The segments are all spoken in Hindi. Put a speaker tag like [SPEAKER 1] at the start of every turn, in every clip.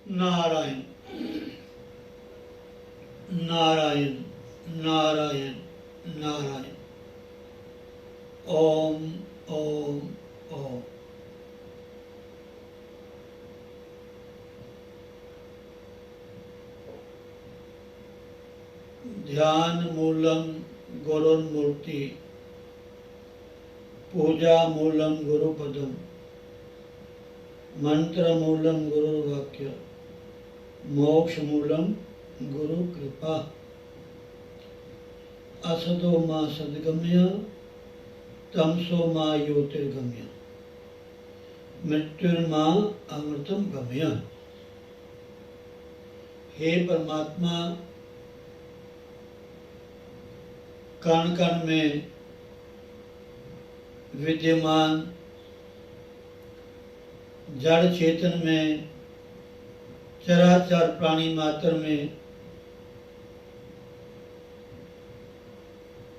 [SPEAKER 1] नारायण नारायण नारायण नारायण। ओम ओम ओम। ध्यान मूलम गुरुर्मूर्ति, पूजा मूलम गुरुपदम, मंत्र मूलम गुरुर्वाक्य, मोक्ष मूलम गुरु कृपा। असतो मा सद्गम्य, तमसो मा ज्योतिर्गम्य, मृत्युर्मा अमृतम गम्य। हे परमात्मा, कण कण में विद्यमान जड़ चेतन में, चराचर प्राणी मात्र में,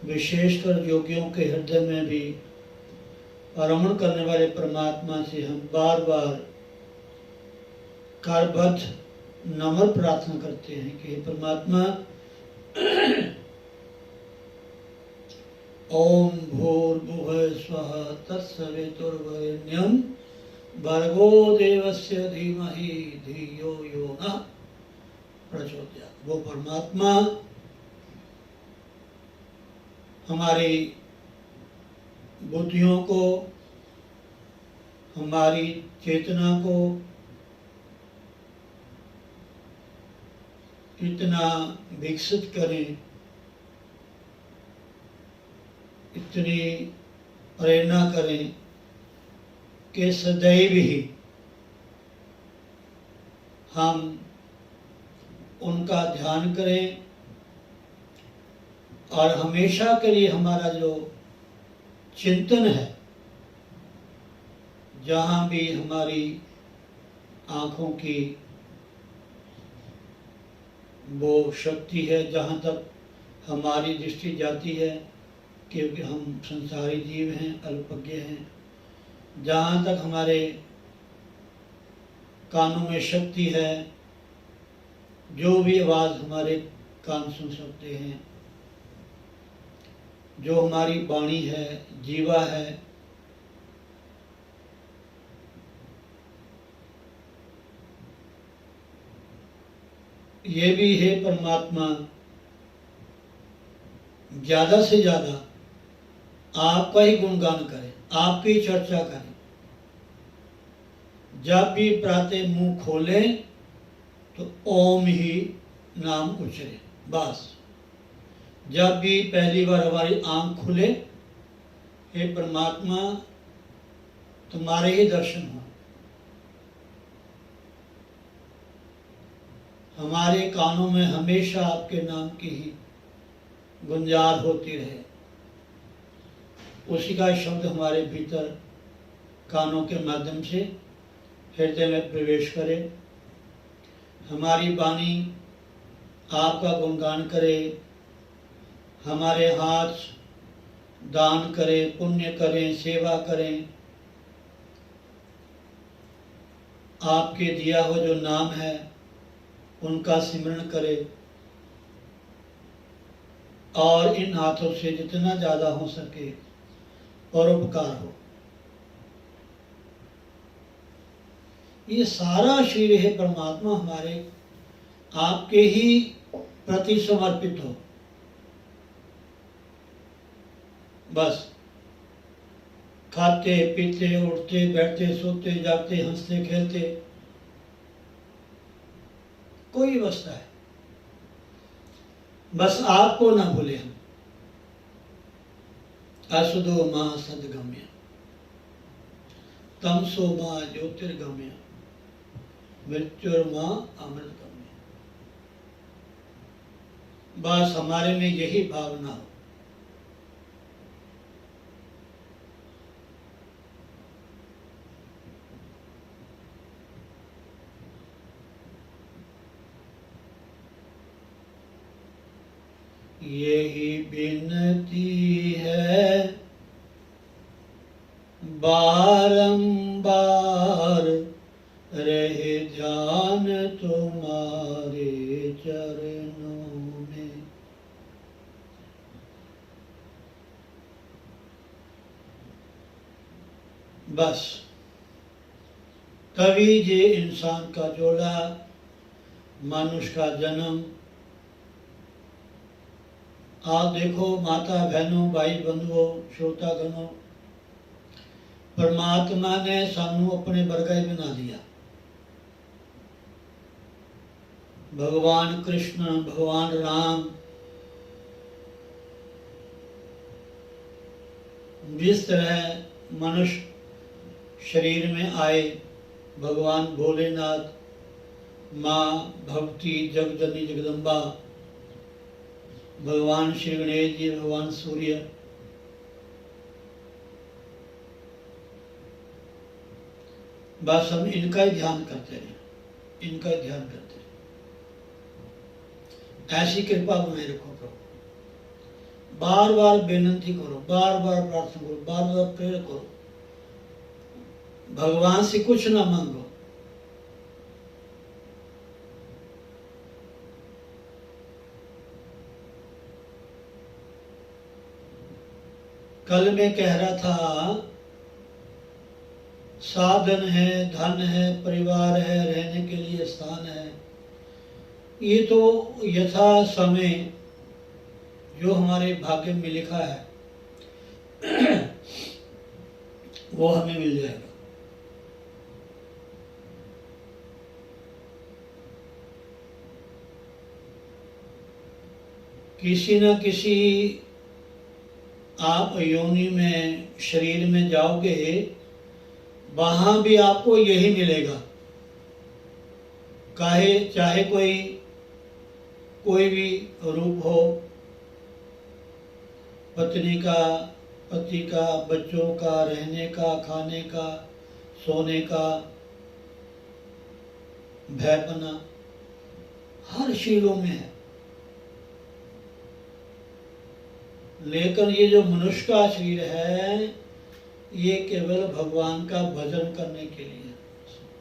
[SPEAKER 1] विशेषकर योगियों के हृदय में भी रमण करने वाले परमात्मा से हम बार बार करबद्ध नम्र प्रार्थना करते हैं कि हे परमात्मा, ओम भूर्भुवः स्वः तत्सवितुर्वरेण्यं भर्गो देवस्य धीमहि धियो यो नः प्रचोदयात्। वो परमात्मा हमारी बुद्धियों को, हमारी चेतना को इतना विकसित करें, इतनी प्रेरणा करें कि सदैव ही हम उनका ध्यान करें और हमेशा के लिए हमारा जो चिंतन है, जहाँ भी हमारी आँखों की वो शक्ति है, जहाँ तक हमारी दृष्टि जाती है, क्योंकि हम संसारी जीव हैं, अल्पज्ञ हैं, जहाँ तक हमारे कानों में शक्ति है, जो भी आवाज़ हमारे कान सुन सकते हैं, जो हमारी वाणी है, जीवा है, ये भी है परमात्मा, ज़्यादा से ज़्यादा आपका ही गुणगान करें, आपकी चर्चा करें। जब भी प्रातः मुंह खोलें तो ओम ही नाम उच्चरे, बस। जब भी पहली बार हमारी आंख खुले, हे परमात्मा तुम्हारे ही दर्शन हो, हमारे कानों में हमेशा आपके नाम की ही गुंजार होती रहे, उसी का शब्द हमारे भीतर कानों के माध्यम से हृदय में प्रवेश करे, हमारी वाणी आपका गुणगान करे, हमारे हाथ दान करें, पुण्य करें, सेवा करें, आपके दिया हुआ जो नाम है उनका सिमरण करें, और इन हाथों से जितना ज़्यादा हो सके परोपकार हो। ये सारा श्री है परमात्मा हमारे आपके ही प्रति समर्पित हो, बस। खाते पीते उठते बैठते सोते जागते हंसते खेलते कोई अवस्था है, बस आपको ना भूले हम। असुदो मा सद्गम्य, तमसो मा ज्योतिर्गम्य, मृत्युर्मा अमृतगम्य। बस हमारे में यही भावना हो। यही विनती है बारंबार रहे ध्यान ध्यान तुम्हारे चरणों में। बस तभी जे इंसान का जोड़ा, मनुष्य का जन्म। आप देखो माता बहनों, भाई बंधुओं, श्रोतागणों, परमात्मा ने सानू अपने वर्गा ही बना दिया। भगवान कृष्ण, भगवान राम, जिस तरह मनुष्य शरीर में आए, भगवान भोलेनाथ, माँ भगवती जगजननी जगदम्बा, भगवान श्री गणेश जी, भगवान सूर्य, बस हम इनका ही ध्यान करते रहे, इनका ही ध्यान करते रहे। ऐसी कृपा बनाए रखो प्रभु। बार बार बेनती करो, बार बार प्रार्थना करो, बार बार प्रेयर करो। भगवान से कुछ ना मांगो, कल मैं कह रहा था साधन है, धन है, परिवार है, रहने के लिए स्थान है, ये तो यथा समय जो हमारे भाग्य में लिखा है वो हमें मिल जाएगा। किसी न किसी आप योनि में, शरीर में जाओगे, वहां भी आपको यही मिलेगा। चाहे कोई भी रूप हो, पत्नी का, पति का, बच्चों का, रहने का, खाने का, सोने का, भयपना हर शरीरों में है। लेकिन ये जो मनुष्य का शरीर है, ये केवल भगवान का भजन करने के लिए।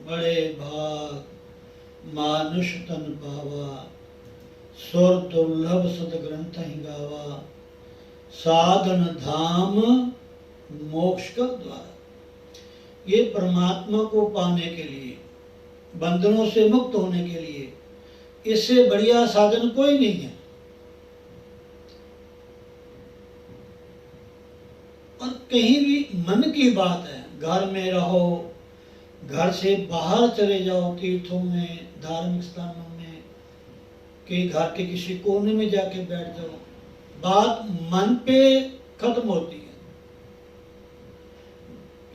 [SPEAKER 1] बड़े भाग मानुष तन पावा, सुर दुर्लभ सदग्रंथ ही गावा, साधन धाम मोक्ष का द्वार। ये परमात्मा को पाने के लिए, बंधनों से मुक्त होने के लिए, इससे बढ़िया साधन कोई नहीं है। और कहीं भी मन की बात है, घर में रहो, घर से बाहर चले जाओ, तीर्थों में, धार्मिक स्थानों में, कि घर के किसी कोने में जाके बैठ जाओ, बात मन पे खत्म होती है।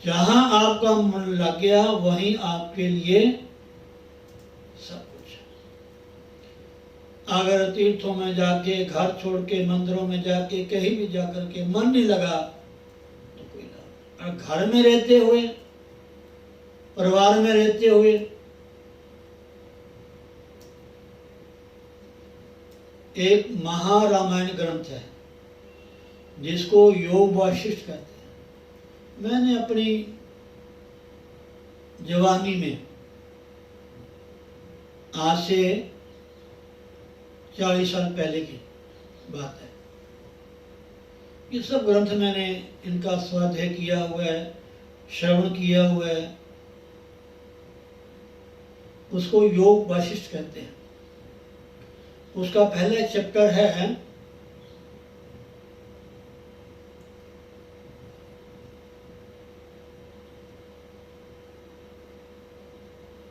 [SPEAKER 1] जहां आपका मन लग गया वहीं आपके लिए सब कुछ है। अगर तीर्थों में जाके, घर छोड़ के, मंदिरों में जाके, कहीं भी जाकर के मन नहीं लगा तो कोई लाभ। और घर में रहते हुए, परिवार में रहते हुए, एक महारामायण ग्रंथ है जिसको योग वाशिष्ठ कहते हैं। मैंने अपनी जवानी में, आज से 40 साल पहले की बात है, ये सब ग्रंथ मैंने इनका स्वाध्याय किया हुआ है, श्रवण किया हुआ है। उसको योग वाशिष्ठ कहते हैं। उसका पहला चैप्टर है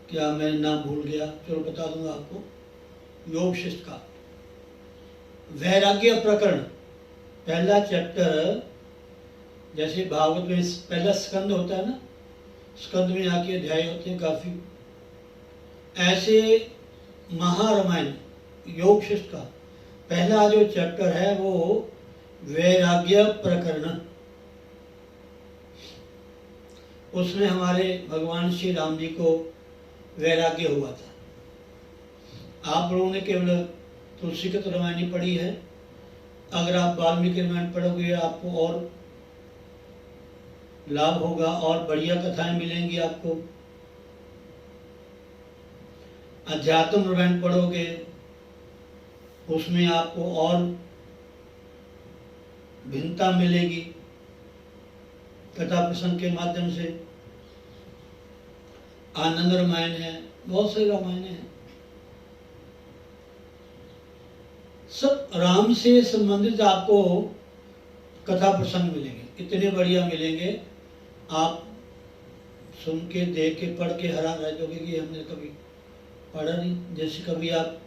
[SPEAKER 1] क्या, मैं नाम भूल गया, चलो बता दूंगा आपको। योग शिष्ट का वैराग्य प्रकरण, पहला चैप्टर। जैसे भागवत में पहला स्कंद होता है ना, स्कंद में आके अध्याय होते हैं काफी, ऐसे महारामायण योग शिष्ट का पहला जो चैप्टर है वो वैराग्य प्रकरण। उसमें हमारे भगवान श्री राम जी को वैराग्य हुआ था। आप लोगों ने केवल तुलसी की रामायण पढ़ी है, अगर आप वाल्मीकि रामायण पढ़ोगे आपको और लाभ होगा और बढ़िया कथाएं मिलेंगी आपको। अध्यात्म रामायण पढ़ोगे उसमें आपको और भिन्नता मिलेगी कथा प्रसंग के माध्यम से। आनंद रामायण है, बहुत से रामायण हैं, सब राम से संबंधित आपको कथा प्रसंग मिलेंगे, इतने बढ़िया मिलेंगे। आप सुन के, देख के, पढ़ के हैरान रह जाओगे कि हमने कभी पढ़ा नहीं। जैसे कभी आप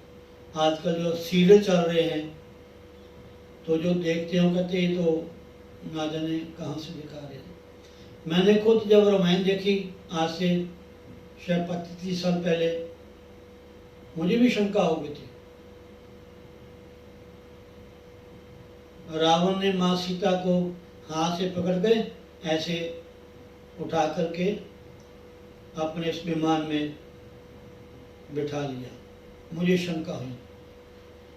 [SPEAKER 1] आजकल जो सीरियल चल रहे हैं तो जो देखते हो कहते हैं तो ना जाने कहाँ से दिखा रहे हैं। मैंने खुद जब रामायण देखी आज से शायद 25-30 साल पहले, मुझे भी शंका हो गई थी। रावण ने माँ सीता को हाथ से पकड़ के ऐसे उठा करके अपने इस विमान में बिठा लिया। मुझे शंका हुई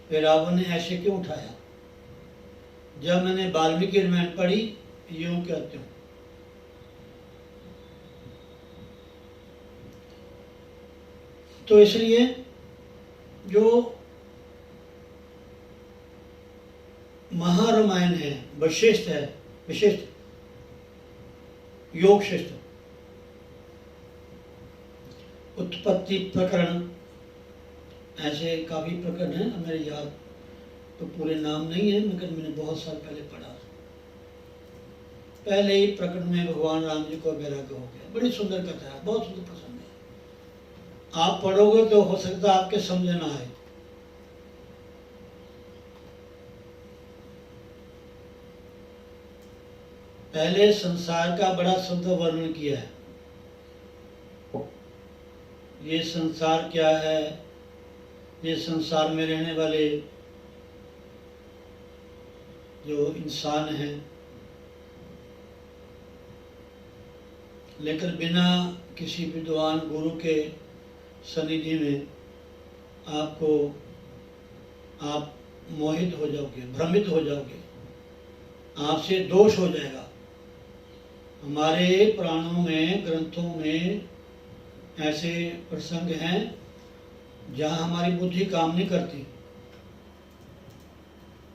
[SPEAKER 1] कि रावण ने ऐसे क्यों उठाया। जब मैंने वाल्मीकि रामायण पढ़ी, यूं कहते हूँ, तो इसलिए जो महारामायण है, वशिष्ठ है, विशिष्ट योग शिष्ट, उत्पत्ति प्रकरण, ऐसे काफी प्रकरण हैं। मेरे याद तो पूरे नाम नहीं है, मगर मैंने बहुत साल पहले पढ़ा। पहले ही प्रकरण में भगवान राम जी को वैराग्य हो गया। बड़ी सुंदर कथा है, बहुत सुंदर प्रसंग है। आप पढ़ोगे तो हो सकता है आपके समझ ना आए। पहले संसार का बड़ा सुंदर वर्णन किया है। ये संसार क्या है, ये संसार में रहने वाले जो इंसान हैं, लेकिन बिना किसी विद्वान गुरु के सनिधि में आप मोहित हो जाओगे, भ्रमित हो जाओगे, आपसे दोष हो जाएगा। हमारे पुराणों में, ग्रंथों में ऐसे प्रसंग हैं जहाँ हमारी बुद्धि काम नहीं करती,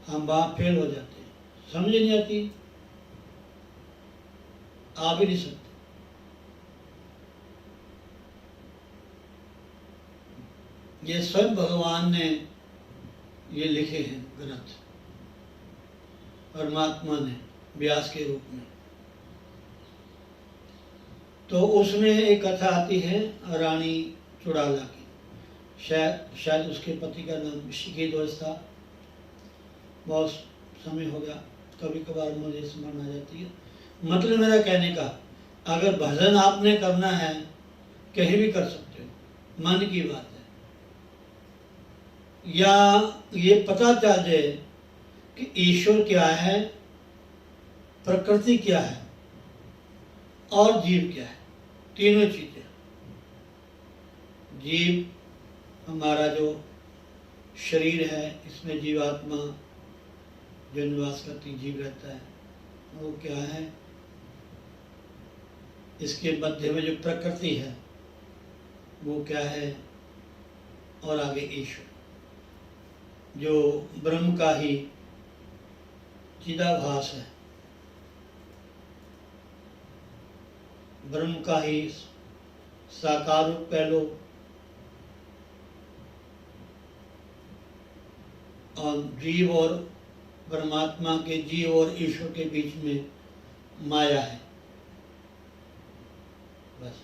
[SPEAKER 1] हम वहाँ फेल हो जाते हैं, समझ नहीं आती, आ भी नहीं सकते। ये स्वयं भगवान ने ये लिखे हैं ग्रंथ, परमात्मा ने व्यास के रूप में। तो उसमें एक कथा आती है रानी चुड़ाला की। शायद उसके पति का नाम ऋषिकेश था। बहुत समय हो गया, कभी कभार मुझे स्मरण आ जाती है। मतलब मेरा कहने का, अगर भजन आपने करना है कहीं भी कर सकते हो, मन की बात है। या ये पता चल जाए कि ईश्वर क्या है, प्रकृति क्या है और जीव क्या है, तीनों चीजें। जीव हमारा जो शरीर है, इसमें जीवात्मा जो निवास करती जीव रहता है, वो क्या है। इसके मध्य में जो प्रकृति है वो क्या है, और आगे ईश्वर जो ब्रह्म का ही चिदाभास है, ब्रह्म का ही साकार रूप कह लो, और जीव और परमात्मा के, जीव और ईश्वर के बीच में माया है। बस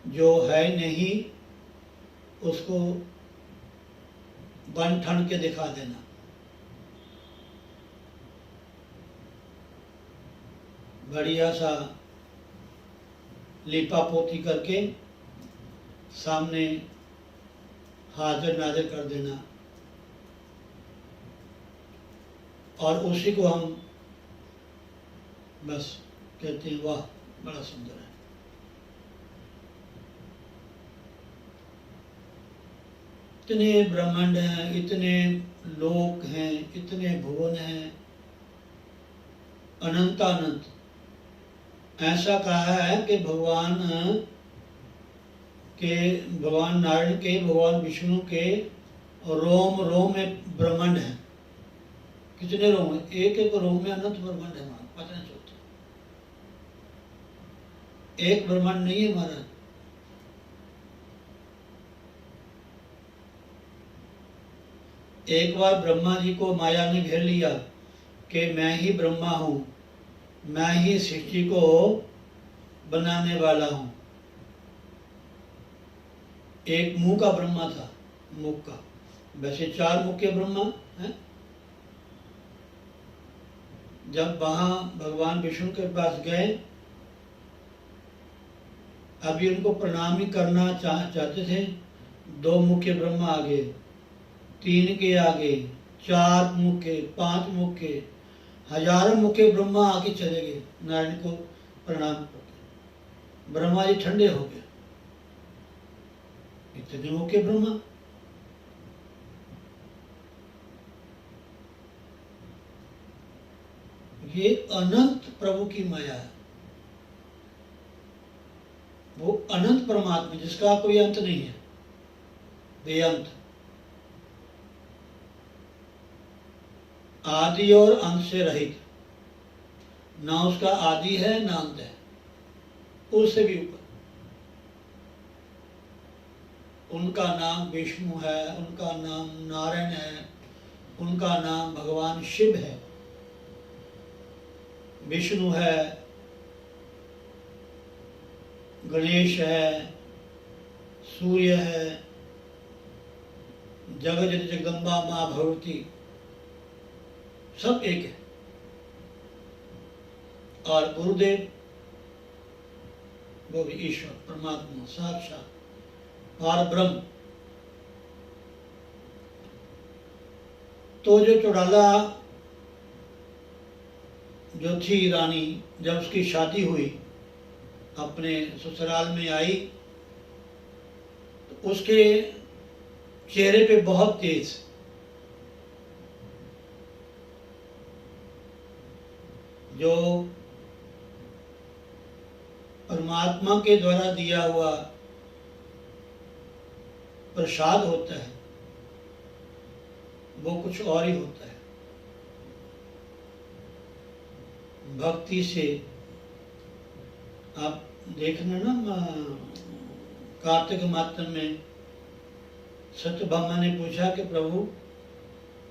[SPEAKER 1] जो है नहीं उसको बन ठन के दिखा देना। बढ़िया सा लिपा पोती करके सामने हाजिर नाजिर कर देना, और उसी को हम बस कहते हैं वाह बड़ा सुंदर है। इतने ब्रह्मांड हैं, इतने लोक हैं, इतने भुवन हैं, अनंतानंत। ऐसा कहा है कि भगवान नारायण के, भगवान विष्णु के रोम रोम में ब्रह्मांड है। कितने रोम है? एक एक रोम में अनंत ब्रह्मांड है हमारा, पता नहीं चलता। एक ब्रह्मांड नहीं है हमारा। एक बार ब्रह्मा जी को माया ने घेर लिया कि मैं ही ब्रह्मा हूं, मैं ही सृष्टि को बनाने वाला हूं। एक मुंह का ब्रह्मा था, मुख का। वैसे 4 मुख के ब्रह्मा हैं। जब वहां भगवान विष्णु के पास गए, अभी उनको प्रणाम ही करना चाहते थे, 2 मुख के ब्रह्मा आ गए, 3 के आगे, 4 मुख के, 5 मुख के, हजारों मुख के ब्रह्मा आके चले गए नारायण को प्रणाम करके। ब्रह्मा जी ठंडे हो गए, इतने मुख के ब्रह्मा। ये अनंत प्रभु की माया है। वो अनंत परमात्मा जिसका कोई अंत नहीं है, बेअंत, आदि और अंत से रहित। ना उसका आदि है ना अंत है, उससे भी ऊपर। उनका नाम विष्णु है, उनका नाम नारायण है, उनका नाम भगवान शिव है। विष्णु है, गणेश है, सूर्य है, जगत जगदम्बा माँ भगवती, सब एक है। और गुरुदेव वो भी ईश्वर परमात्मा साक्षात पार ब्रह्म। तो जो चौड़ाला जो थी रानी, जब उसकी शादी हुई, अपने ससुराल में आई, तो उसके चेहरे पे बहुत तेज, जो परमात्मा के द्वारा दिया हुआ प्रसाद होता है, वो कुछ और ही होता है। भक्ति से आप देखना ना, कार्तिक मात्र में सत्यभामा ने पूछा कि प्रभु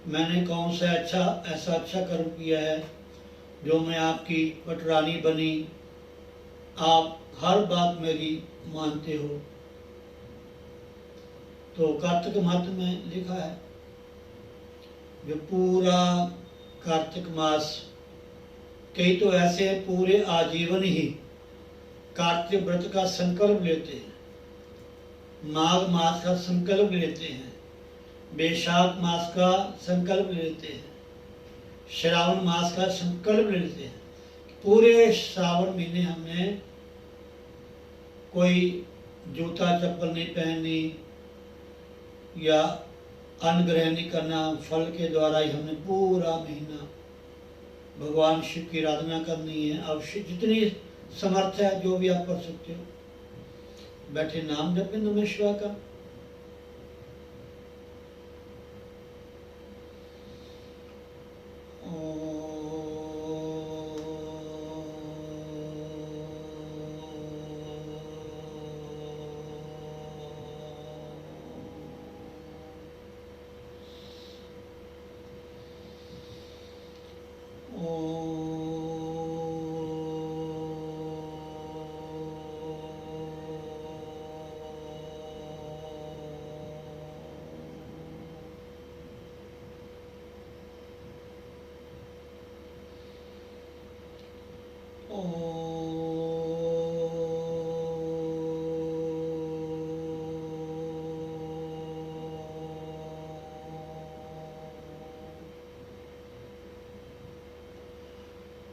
[SPEAKER 1] मैंने कौन सा ऐसा अच्छा कर्म किया है जो मैं आपकी पटरानी बनी, आप हर बात मेरी मानते हो। तो कार्तिक मास में लिखा है, जो पूरा कार्तिक मास, कई तो ऐसे पूरे आजीवन ही कार्तिक व्रत का संकल्प लेते हैं, माघ मास का संकल्प लेते हैं, वैशाख मास का संकल्प लेते हैं, श्रावण मास का संकल्प लेते हैं। पूरे श्रावण महीने हमने कोई जूता चप्पल नहीं पहननी या अन्न ग्रहण नहीं करना, फल के द्वारा ही हमने पूरा महीना भगवान शिव की आराधना करनी है। अब जितनी समर्थ है जो भी आप कर सकते हो, बैठे नाम जपें नमः शिवाय का।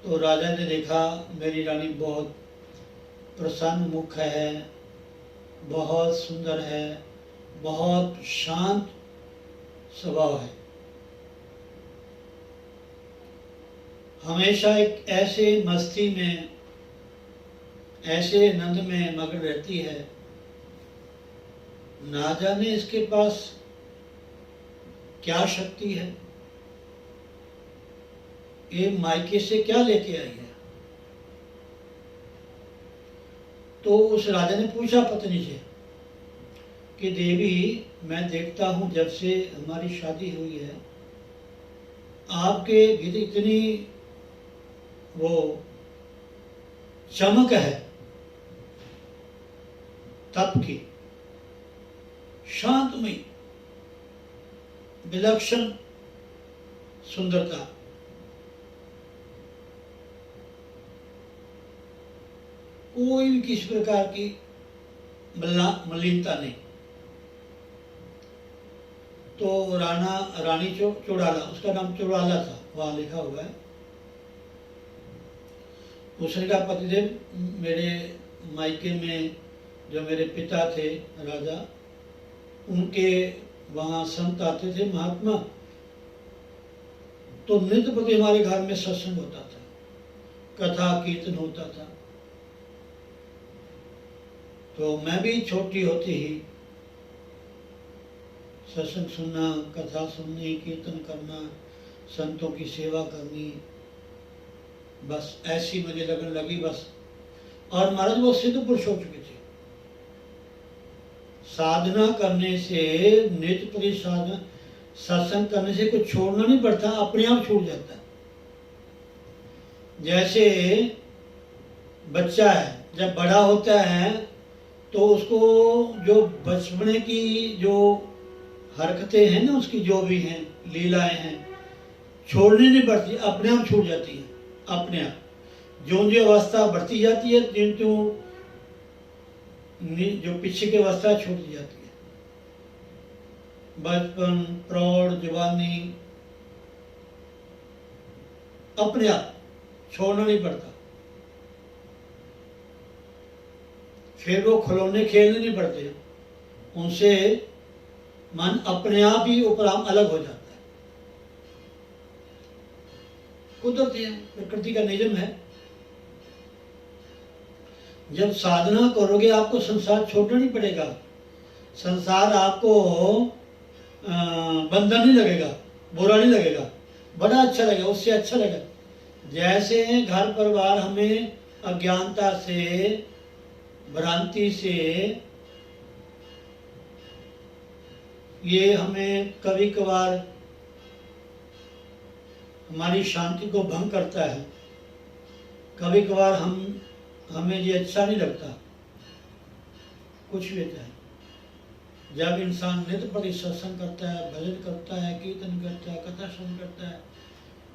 [SPEAKER 1] तो राजा ने देखा मेरी रानी बहुत प्रसन्न मुख है, बहुत सुंदर है, बहुत शांत स्वभाव है। हमेशा एक ऐसे मस्ती में, ऐसे आनंद में मगन रहती है, ना जाने इसके पास क्या शक्ति है, ये मायके से क्या लेके आई है। तो उस राजा ने पूछा पत्नी से कि देवी, मैं देखता हूं जब से हमारी शादी हुई है आपके भीतर इतनी वो चमक है तप की, शांतमयी विलक्षण सुंदरता, कोई भी किसी प्रकार की मलिनता नहीं। तो रानी चौड़ाला, उसका नाम चौड़ाला था, वहां लिखा हुआ है। उसने कहा पतिदेव, मेरे मायके में जो मेरे पिता थे राजा, उनके वहाँ संत आते थे महात्मा, तो नित्य प्रति हमारे घर में सत्संग होता था, कथा कीर्तन होता था। तो मैं भी छोटी होती ही सत्संग सुनना, कथा सुननी, कीर्तन करना, संतों की सेवा करनी, बस ऐसी मुझे लगन लगी बस। और महाराज वो सिद्ध पुरुष हो चुके थे। साधना करने से, नित्य प्रति साधना सत्संग करने से कुछ छोड़ना नहीं पड़ता, अपने आप छूट जाता है। जैसे बच्चा है, जब बड़ा होता है तो उसको जो बचपने की जो हरकतें हैं ना, उसकी जो भी हैं लीलाएं हैं, छोड़नी नहीं पड़ती, अपने आप छूट जाती है। अपने आप जो अवस्था बढ़ती जाती है, जो पीछे की अवस्था छूट जाती है। बचपन, प्रौढ़, जवानी, अपने आप छोड़ना नहीं पड़ता। फिर वो खिलौने खेलने नहीं पड़ते, उनसे मन अपने आप ही उपराम अलग हो जाता है। कुदरत है, प्रकृति का नियम है। जब साधना करोगे आपको संसार छोड़ना नहीं पड़ेगा। संसार आपको बंधन नहीं लगेगा, बुरा नहीं लगेगा, बड़ा अच्छा लगेगा, उससे अच्छा लगेगा। जैसे घर परिवार हमें अज्ञानता से, भ्रांति से, ये हमें कभी कभार हमारी शांति को भंग करता है, कभी कभार हमें ये अच्छा नहीं लगता, कुछ भी होता है। जब इंसान नित्य प्रति सत्संग करता है, भजन करता है, कीर्तन करता है, कथा श्रवण करता है,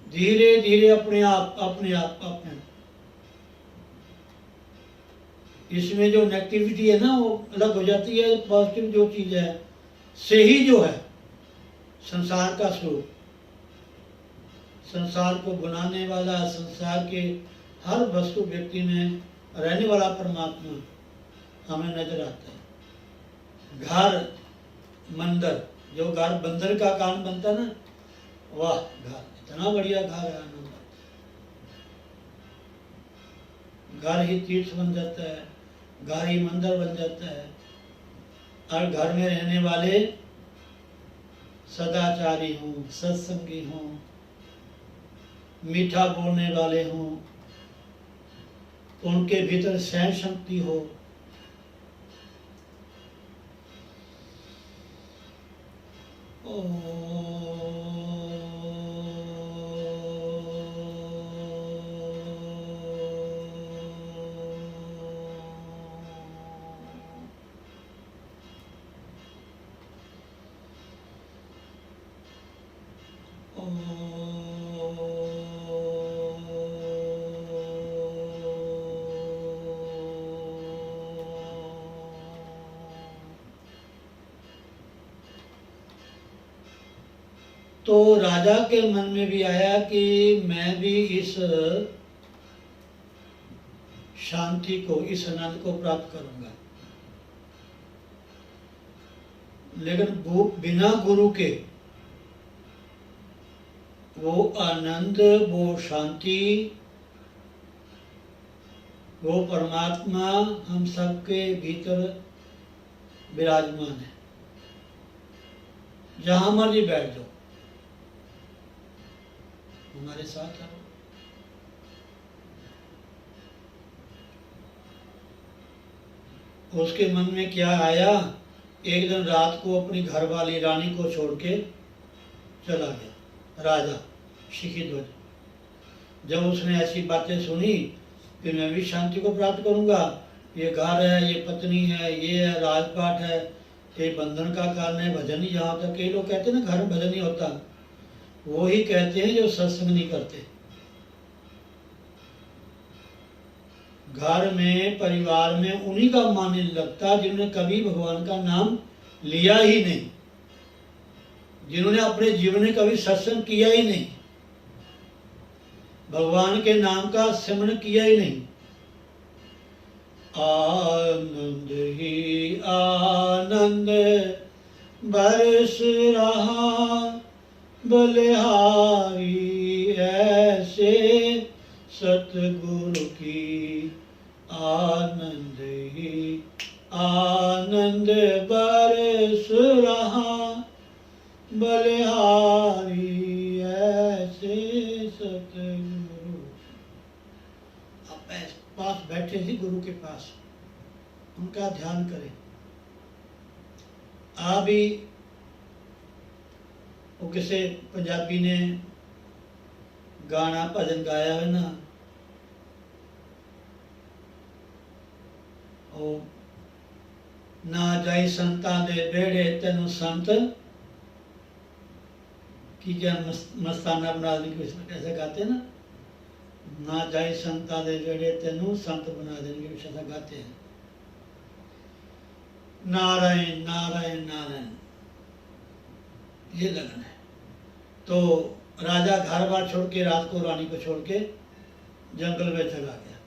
[SPEAKER 1] धीरे धीरे अपने आप इसमें जो नेगेटिविटी है ना, वो अलग हो जाती है। पॉजिटिव जो चीज है, से ही जो है संसार का स्वरूप, संसार को बनाने वाला, संसार के हर वस्तु व्यक्ति में रहने वाला परमात्मा हमें नजर आता है। घर, मंदिर, जो घर बंदर का कान बनता ना, वाह, घर इतना बढ़िया घर है, आनंद। घर ही तीर्थ बन जाता है, घर ही मंदिर बन जाता है। और घर में रहने वाले सदाचारी हों, सत्संगी हों, मीठा बोलने वाले हों, उनके भीतर सहन शक्ति हो, तो राजा के मन में भी आया कि मैं भी इस शांति को, इस आनंद को प्राप्त करूंगा। लेकिन वो बिना गुरु के वो आनंद, वो शांति, वो परमात्मा हम सबके भीतर विराजमान है। जहां मर्जी बैठ जाओ, हमारे साथ आओ। उसके मन में क्या आया, एक दिन रात को अपनी घरवाली रानी को छोड़ के चला गया राजा शिखीध्वज। जब उसने ऐसी बातें सुनी कि मैं भी शांति को प्राप्त करूंगा, ये घर है, ये पत्नी है, ये है राजपाट है, ये बंधन का कारण है, भजन ही जहाँ तक कई लोग कहते हैं ना घर में भजन नहीं होता, वो ही कहते हैं जो सत्संग नहीं करते। घर में परिवार में उन्हीं का मन नहीं लगता जिन्होंने कभी भगवान का नाम लिया ही नहीं, जिन्होंने अपने जीवन में कभी सत्संग किया ही नहीं, भगवान के नाम का स्मरण किया ही नहीं। आनंद ही आनंद बरस रहा बलिहारी ऐसे सतगुरु की, आनंद ही आनंद बरस रहा बलिहारी ऐसे सतगुरु। आप पास बैठे ही गुरु के पास, उनका ध्यान करें। आप भी वो किसी पंजाबी ने गाना भजन गाया है ना, ओ ना जाई संतां दे बेड़े तेनू संत की, क्या मस्ताना बना देंगे, ऐसा गाते हैं ना जाई संतां दे बेड़े तेनू संत बना देंगे, ऐसा गाते हैं। नारायण नारायण नारायण, ये लगन है। तो राजा घर बार छोड़ के रात को रानी को छोड़ के जंगल में चला गया।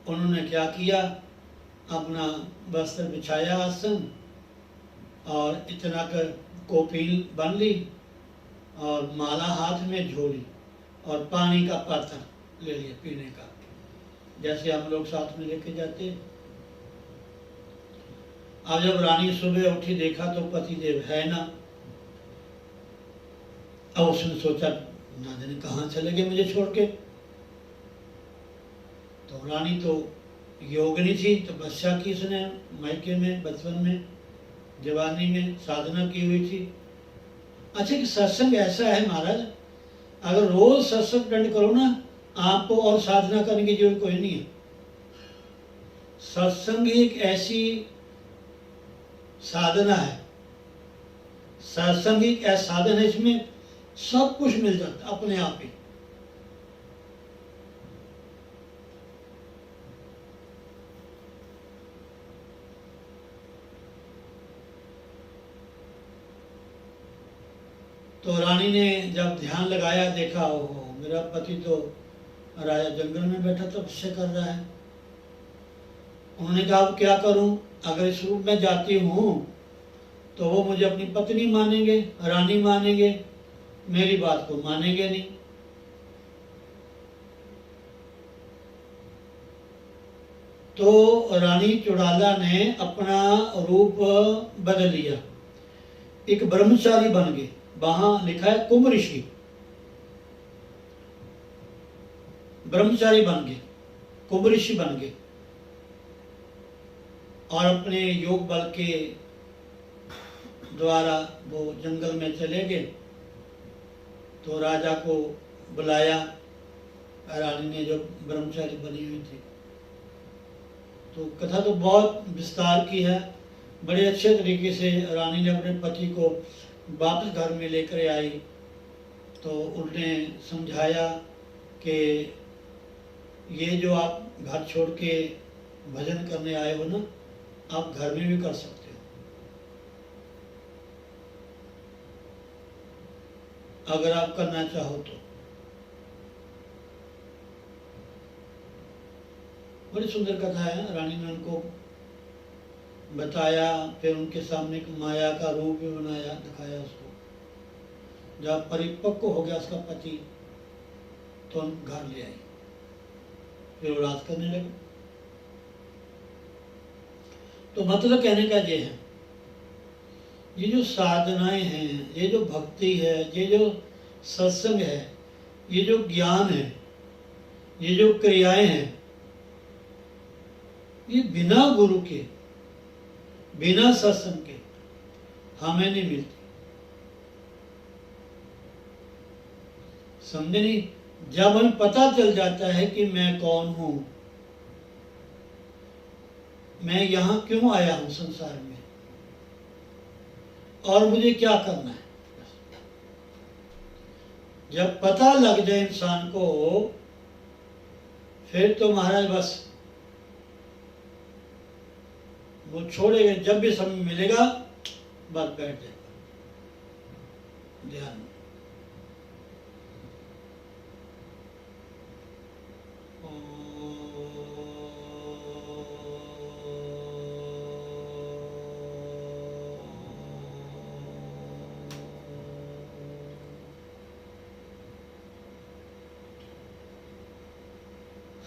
[SPEAKER 1] उन्होंने क्या किया, अपना वस्त्र बिछाया आसन, और इतना कर कोपील बन ली और माला हाथ में झोली और पानी का पात्र ले लिया पीने का, जैसे हम लोग साथ में लेके जाते। अब जब रानी सुबह उठी देखा तो पतिदेव है ना। अब उसने सोचा ना जाने कहाँ चले गए मुझे छोड़ के। तो रानी तो योगिनी थी, तपस्या की उसने मायके में, बचपन में, जवानी में साधना की हुई थी। अच्छा कि सत्संग ऐसा है महाराज, अगर रोज सत्संग अटेंड करो ना, आपको और साधना करने की जरूरत कोई नहीं है। सत्संग एक ऐसी साधना है, सत्संग एक ऐसा साधन है इसमें सब कुछ मिल जाता अपने आप ही। तो रानी ने जब ध्यान लगाया, देखा ओहो मेरा पति तो राजा जंगल में बैठा तपस्या कर रहा है। उन्होंने कहा अब क्या करूं, अगर इस रूप में जाती हूं तो वो मुझे अपनी पत्नी मानेंगे, रानी मानेंगे, मेरी बात को मानेंगे नहीं। तो रानी चुड़ाला ने अपना रूप बदल लिया, एक ब्रह्मचारी बन गई। वहां लिखा है कुंभ ऋषि, ब्रह्मचारी बन गए, कुंभ ऋषि बन गए, और अपने योग बल के द्वारा वो जंगल में चले गए। तो राजा को बुलाया, रानी ने जो ब्रह्मचारी बनी हुई थी। तो कथा तो बहुत विस्तार की है, बड़े अच्छे तरीके से रानी ने अपने पति को वापस घर में लेकर आई। तो उन्होंने समझाया कि ये जो आप घर छोड़ के भजन करने आए हो ना, आप घर में भी कर सकते हो अगर आप करना चाहो तो। बड़ी सुंदर कथा है। रानी ने उनको बताया, फिर उनके सामने एक माया का रूप भी बनाया, दिखाया उसको। जब परिपक्व हो गया उसका पति तो हम घर ले आई, फिर वो राज करने लगे। तो मतलब कहने का ये है, ये जो साधनाएं हैं, ये जो भक्ति है, ये जो सत्संग है, ये जो ज्ञान है, ये जो क्रियाएं हैं, ये बिना गुरु के, बिना सत्संग के हमें नहीं मिलती। समझे नहीं? जब हमें पता चल जाता है कि मैं कौन हूं, मैं यहां क्यों आया हूं संसार में, और मुझे क्या करना है, जब पता लग जाए इंसान को, फिर तो महाराज बस वो छोड़ेगा। जब भी समय मिलेगा बस बैठ जाएगा ध्यान में।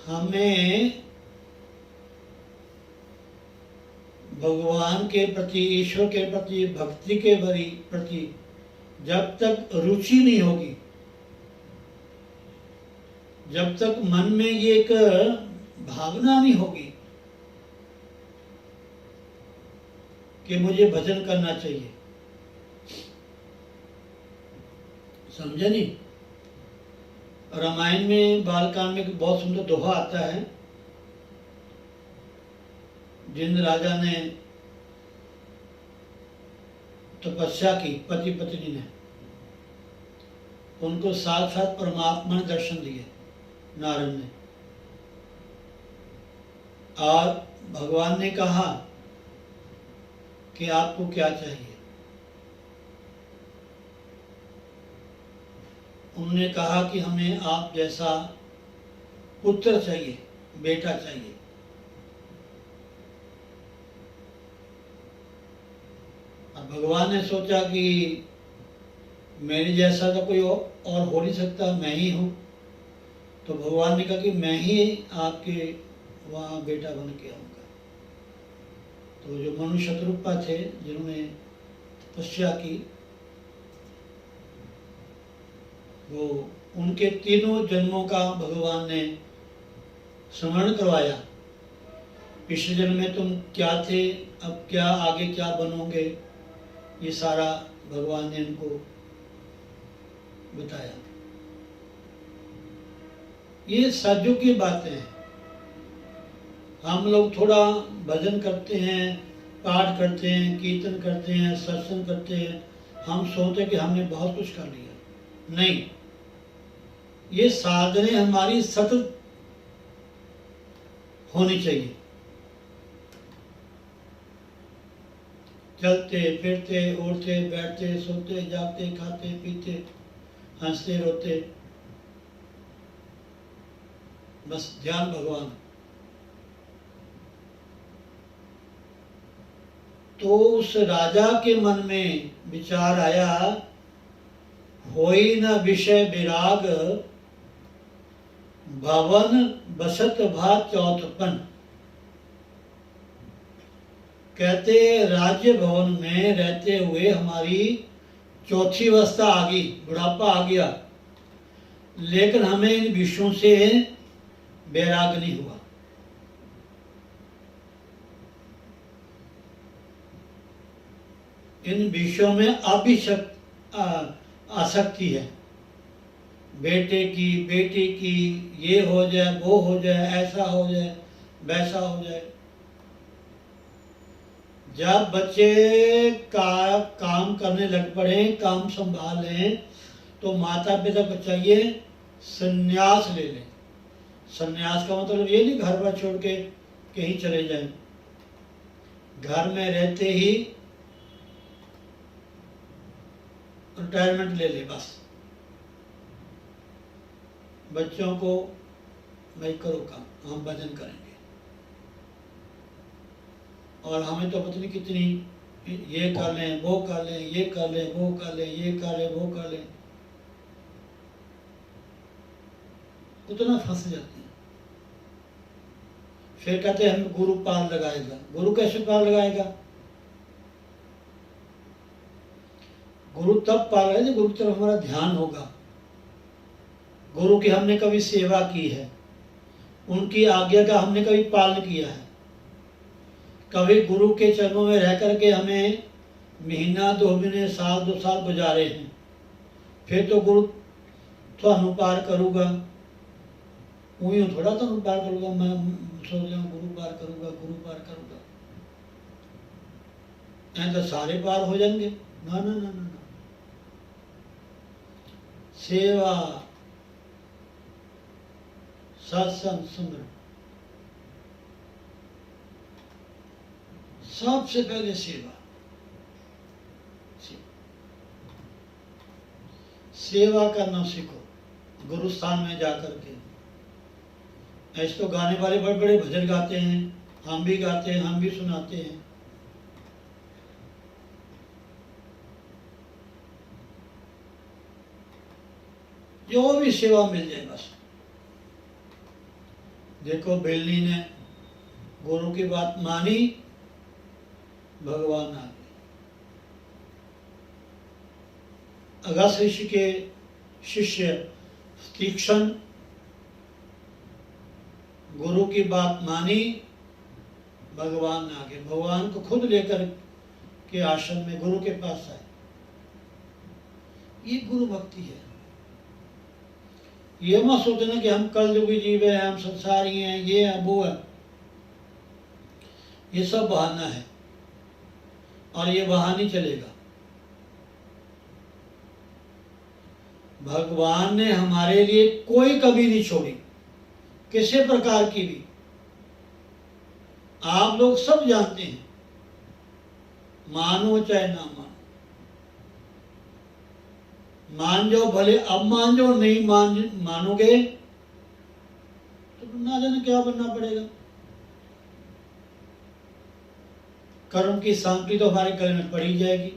[SPEAKER 1] हमें भगवान के प्रति, ईश्वर के प्रति, भक्ति के प्रति जब तक रुचि नहीं होगी, जब तक मन में ये एक भावना नहीं होगी कि मुझे भजन करना चाहिए, समझे नहीं? रामायण में बालकांड में एक बहुत सुंदर दोहा आता है। जिन राजा ने तपस्या की, पति पत्नी ने, उनको साथ साथ परमात्मा ने दर्शन दिए, नारद ने, और भगवान ने कहा कि आपको क्या चाहिए। उन्होंने कहा कि हमें आप जैसा पुत्र चाहिए, बेटा चाहिए। अब भगवान ने सोचा कि मेरे जैसा तो कोई और हो नहीं सकता, मैं ही हूँ। तो भगवान ने कहा कि मैं ही आपके वहाँ बेटा बन के आऊँगा। तो जो मनु शतरूपा थे, जिन्होंने तपस्या की, वो उनके तीनों जन्मों का भगवान ने स्मरण करवाया। पिछले जन्म में तुम क्या थे, अब क्या, आगे क्या बनोगे, ये सारा भगवान ने उनको बताया। ये सज्जों की बातें हैं। हम लोग थोड़ा भजन करते हैं, पाठ करते हैं, कीर्तन करते हैं, सत्संग करते हैं, हम सोचते कि हमने बहुत कुछ कर लिया। नहीं, ये साधने हमारी सतत होनी चाहिए। चलते फिरते, उठते बैठते, सोते जागते, खाते पीते, हंसते रोते, बस ध्यान भगवान। तो उस राजा के मन में विचार आया, होई न विषय विराग, भवन बसत भा चौथपन। कहते राज्य भवन में रहते हुए हमारी चौथी अवस्था आ गई, बुढ़ापा आ गया, लेकिन हमें इन विषयों से वैराग नहीं हुआ। इन विषयों में आसक्ति है, बेटे की, बेटी की, ये हो जाए, वो हो जाए, ऐसा हो जाए, वैसा हो जाए। जब बच्चे का काम करने लग पड़े, काम संभालें, तो माता पिता को चाहिए संन्यास ले लें। संन्यास का मतलब ये नहीं घर पर छोड़ के कहीं चले जाएं, घर में रहते ही रिटायरमेंट ले ले। बस बच्चों को भाई करो काम, हम भजन करेंगे। और हमें तो पता नहीं कितनी, ये कर लें, वो कर लें, ये कर लें, वो कर लें, ये कर लें, वो कर लें, उतना फंस जाते हैं। फिर कहते हैं हमें गुरु पार लगाएगा। गुरु कैसे पार लगाएगा? गुरु तब पार लगाएगा जब गुरु की तरफ हमारा ध्यान होगा, गुरु की हमने कभी सेवा की है, उनकी आज्ञा का हमने कभी पालन किया है, कभी गुरु के चरणों में रह करके हमें महीना, 2 महीने, साल, 2 साल गुजारे हैं, फिर तो गुरु थानू पार करूँगा। वही थोड़ा थानू पार करूँगा, मैं सोच रहा हूँ गुरु पार करूँगा, गुरु पार करूँगा, ऐ तो सारे पार हो जाएंगे। ना ना ना ना ना, सेवा, सत्संग, सुमरन, सबसे पहले सेवा। सेवा करना सीखो गुरु स्थान में जाकर के। ऐसे तो गाने वाले बड़े बड़े भजन गाते हैं, हम भी गाते हैं, हम भी सुनाते हैं, जो भी सेवा मिल जाए बस। देखो बेलनी ने गुरु की बात मानी, भगवान आ गए। अगस्त ऋषि के शिष्य तीक्ष्ण गुरु की बात मानी, भगवान आ गए। भगवान को खुद लेकर के आश्रम में गुरु के पास आए। ये गुरु भक्ति है। ये मत सोचना कि हम कलयुगी जीव हैं, हम संसारी हैं, ये है वो है, ये सब बहाना है और ये वहां नहीं चलेगा। भगवान ने हमारे लिए कोई कमी नहीं छोड़ी, किसी प्रकार की भी। आप लोग सब जानते हैं, मानो चाहे ना मानो, मान जाओ भले, अब मान जाओ, नहीं मानोगे तो ना जाने क्या बनना पड़ेगा। कर्म की सांकली तो हमारे गले में पड़ी जाएगी,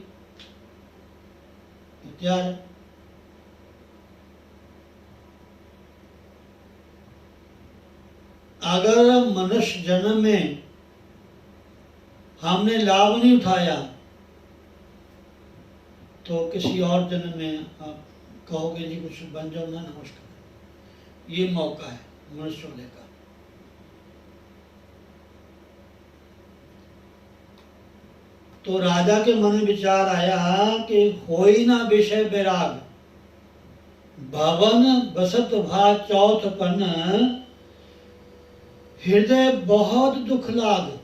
[SPEAKER 1] तैयार है। अगर मनुष्य जन्म में हमने लाभ नहीं उठाया तो किसी और जन्म में आप कहोगे जी कुछ बन जाओ ना, नमस्कार। ये मौका है मनुष्य होने का। तो राजा के मन में विचार आया कि होई ना विषय बैराग, भवन बसत भा चौथपन, हृदय बहुत दुख लाग।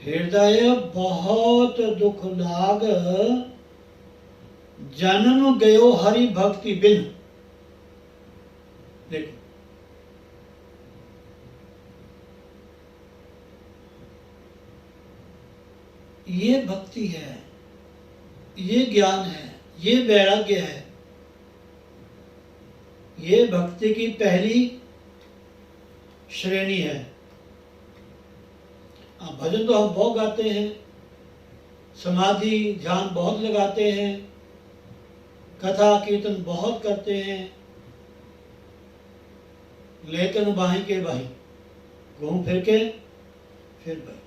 [SPEAKER 1] हृदय बहुत दुख लाग, जन्म गयो हरि भक्ति बिन। देखो, ये भक्ति है, ये ज्ञान है, ये वैराग्य है। ये भक्ति की पहली श्रेणी है। भजन तो हम बहुत गाते हैं, समाधि ध्यान बहुत लगाते हैं, कथा कीर्तन बहुत करते हैं, लेकिन बाही के बाही, घूम फिर के फिर बाही।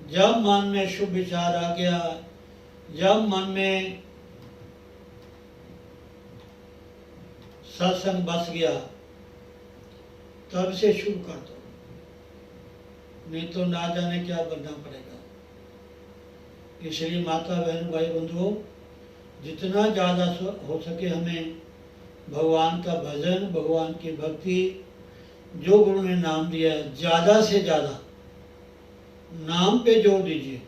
[SPEAKER 1] जब मन में शुभ विचार आ गया, जब मन में सत्संग बस गया, तब से शुरू कर दो, नहीं तो ना जाने क्या बनना पड़ेगा। इसलिए माता बहन भाई बंधुओं, जितना ज़्यादा हो सके हमें भगवान का भजन, भगवान की भक्ति, जो गुरु ने नाम दिया है ज़्यादा से ज़्यादा नाम पे जोर दीजिए।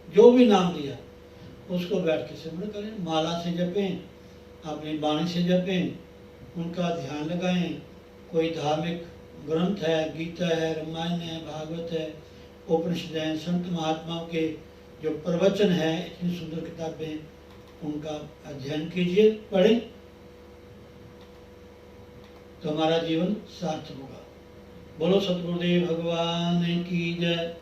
[SPEAKER 1] जो भी नाम दिया उसको बैठ के सिमरण करें, माला से जपें, अपनी वाणी से जपें, उनका ध्यान लगाएं। कोई धार्मिक ग्रंथ है, गीता है, रामायण है, भागवत है, उपनिषद हैं, संत महात्माओं के जो प्रवचन है, इतनी सुंदर किताबें, उनका अध्ययन कीजिए, पढ़ें, तो हमारा जीवन सार्थक होगा। बोलो सतगुरुदेव भगवान की जय।